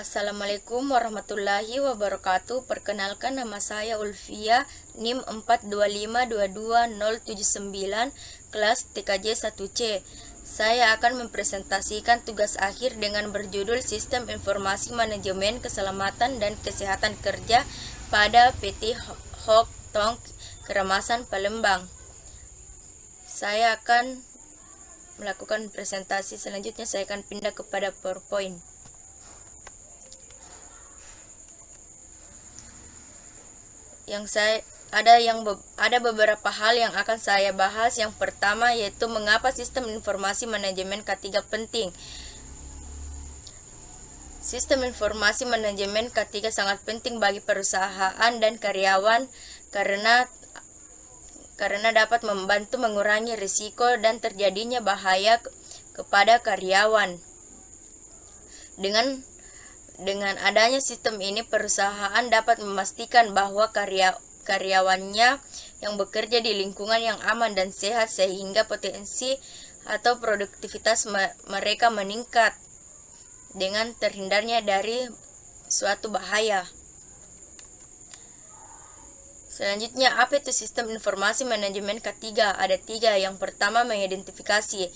Assalamualaikum warahmatullahi wabarakatuh. Perkenalkan, nama saya Ulfia, NIM 425222079, kelas TKJ 1C. Saya akan mempresentasikan tugas akhir dengan berjudul Sistem Informasi Manajemen Keselamatan dan Kesehatan Kerja pada PT Hock Tong Keramasan Palembang. Saya akan melakukan presentasi selanjutnya. Saya akan pindah kepada PowerPoint. Ada beberapa hal yang akan saya bahas. Yang pertama yaitu mengapa sistem informasi manajemen K3 penting. Sistem informasi manajemen K3 sangat penting bagi perusahaan dan karyawan karena dapat membantu mengurangi risiko dan terjadinya bahaya kepada karyawan. Dengan adanya sistem ini, perusahaan dapat memastikan bahwa karyawannya yang bekerja di lingkungan yang aman dan sehat sehingga potensi atau produktivitas mereka meningkat dengan terhindarnya dari suatu bahaya. Selanjutnya, apa itu sistem informasi manajemen K3? Ada 3. Yang pertama, mengidentifikasi.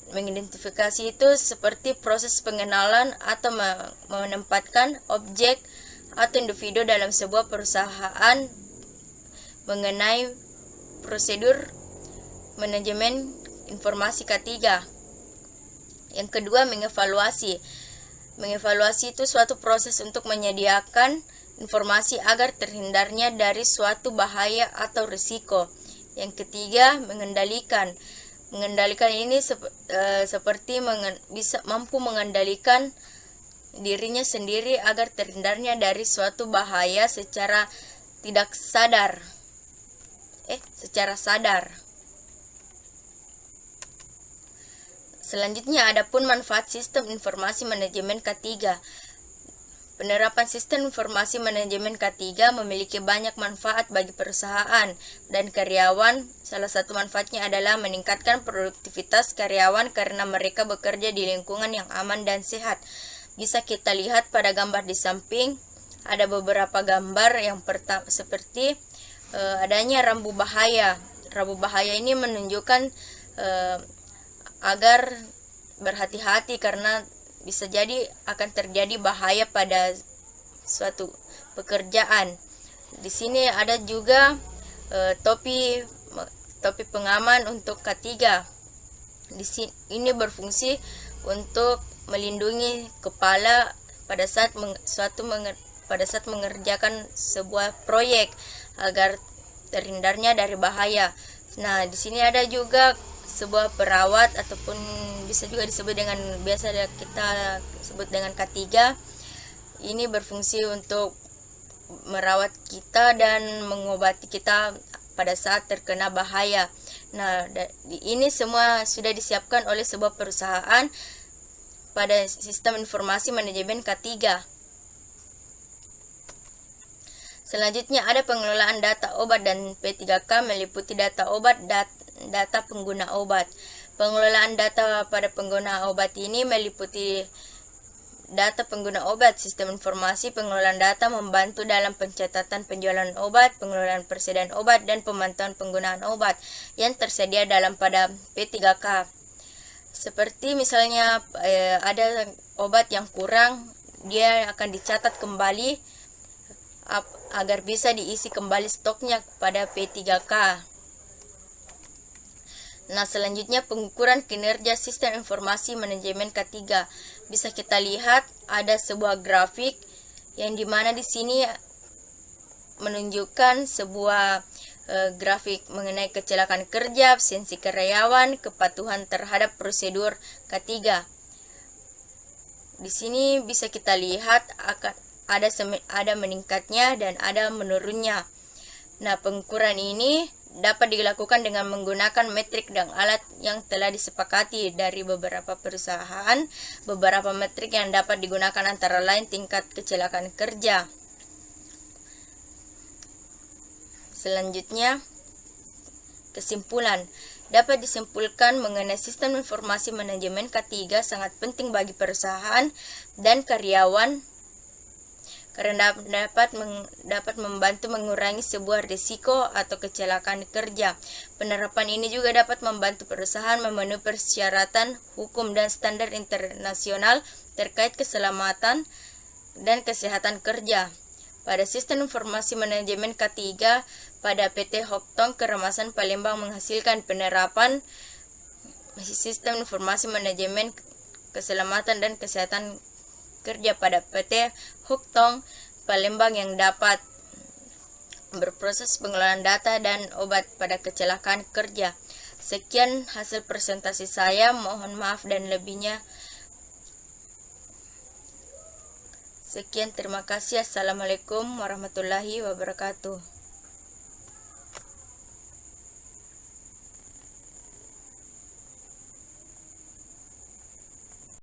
Mengidentifikasi itu seperti proses pengenalan atau menempatkan objek atau individu dalam sebuah perusahaan mengenai prosedur manajemen informasi K3. Yang kedua, mengevaluasi. Mengevaluasi itu suatu proses untuk menyediakan informasi agar terhindarnya dari suatu bahaya atau risiko. Yang ketiga, mengendalikan. Mengendalikan ini seperti bisa mampu mengendalikan dirinya sendiri agar terhindarnya dari suatu bahaya secara sadar. Selanjutnya, adapun manfaat sistem informasi manajemen K3. Penerapan sistem informasi manajemen K3 memiliki banyak manfaat bagi perusahaan dan karyawan. Salah satu manfaatnya adalah meningkatkan produktivitas karyawan karena mereka bekerja di lingkungan yang aman dan sehat. Bisa kita lihat pada gambar di samping, ada beberapa gambar. Yang pertama seperti adanya rambu bahaya. Rambu bahaya ini menunjukkan agar berhati-hati karena bisa jadi akan terjadi bahaya pada suatu pekerjaan. Di sini ada juga topi pengaman untuk K3. Ini berfungsi untuk melindungi kepala pada saat mengerjakan sebuah proyek agar terhindarnya dari bahaya. Nah, di sini ada juga sebuah perawat ataupun bisa juga disebut dengan biasa kita sebut dengan K3. Ini berfungsi untuk merawat kita dan mengobati kita pada saat terkena bahaya. Nah, ini semua sudah disiapkan oleh sebuah perusahaan pada sistem informasi manajemen K3. Selanjutnya, ada pengelolaan data obat dan P3K meliputi data obat, data pengguna obat. Pengelolaan data pada pengguna obat ini meliputi data pengguna obat. Sistem informasi pengelolaan data membantu dalam pencatatan penjualan obat, pengelolaan persediaan obat, dan pemantauan penggunaan obat yang tersedia dalam pada P3K. Seperti misalnya ada obat yang kurang, dia akan dicatat kembali agar bisa diisi kembali stoknya pada P3K. Nah, selanjutnya pengukuran kinerja sistem informasi manajemen K3. Bisa kita lihat ada sebuah grafik yang dimana di sini menunjukkan sebuah grafik mengenai kecelakaan kerja, absensi karyawan, kepatuhan terhadap prosedur K3. Di sini bisa kita lihat ada meningkatnya dan ada menurunnya. Nah, pengukuran ini dapat dilakukan dengan menggunakan metrik dan alat yang telah disepakati dari beberapa perusahaan. Beberapa metrik yang dapat digunakan antara lain tingkat kecelakaan kerja. Selanjutnya, kesimpulan. Dapat disimpulkan mengenai sistem informasi manajemen K3 sangat penting bagi perusahaan dan karyawan karena dapat membantu mengurangi sebuah risiko atau kecelakaan kerja. Penerapan ini juga dapat membantu perusahaan memenuhi persyaratan hukum dan standar internasional terkait keselamatan dan kesehatan kerja. Pada Sistem Informasi Manajemen K3 pada PT Hoktong Keramasan Palembang menghasilkan penerapan Sistem Informasi Manajemen Keselamatan dan Kesehatan Kerja pada PT Hoktong Palembang yang dapat berproses pengelolaan data dan obat pada kecelakaan kerja. Sekian hasil presentasi saya, mohon maaf dan lebihnya. Sekian, terima kasih. Assalamualaikum warahmatullahi wabarakatuh.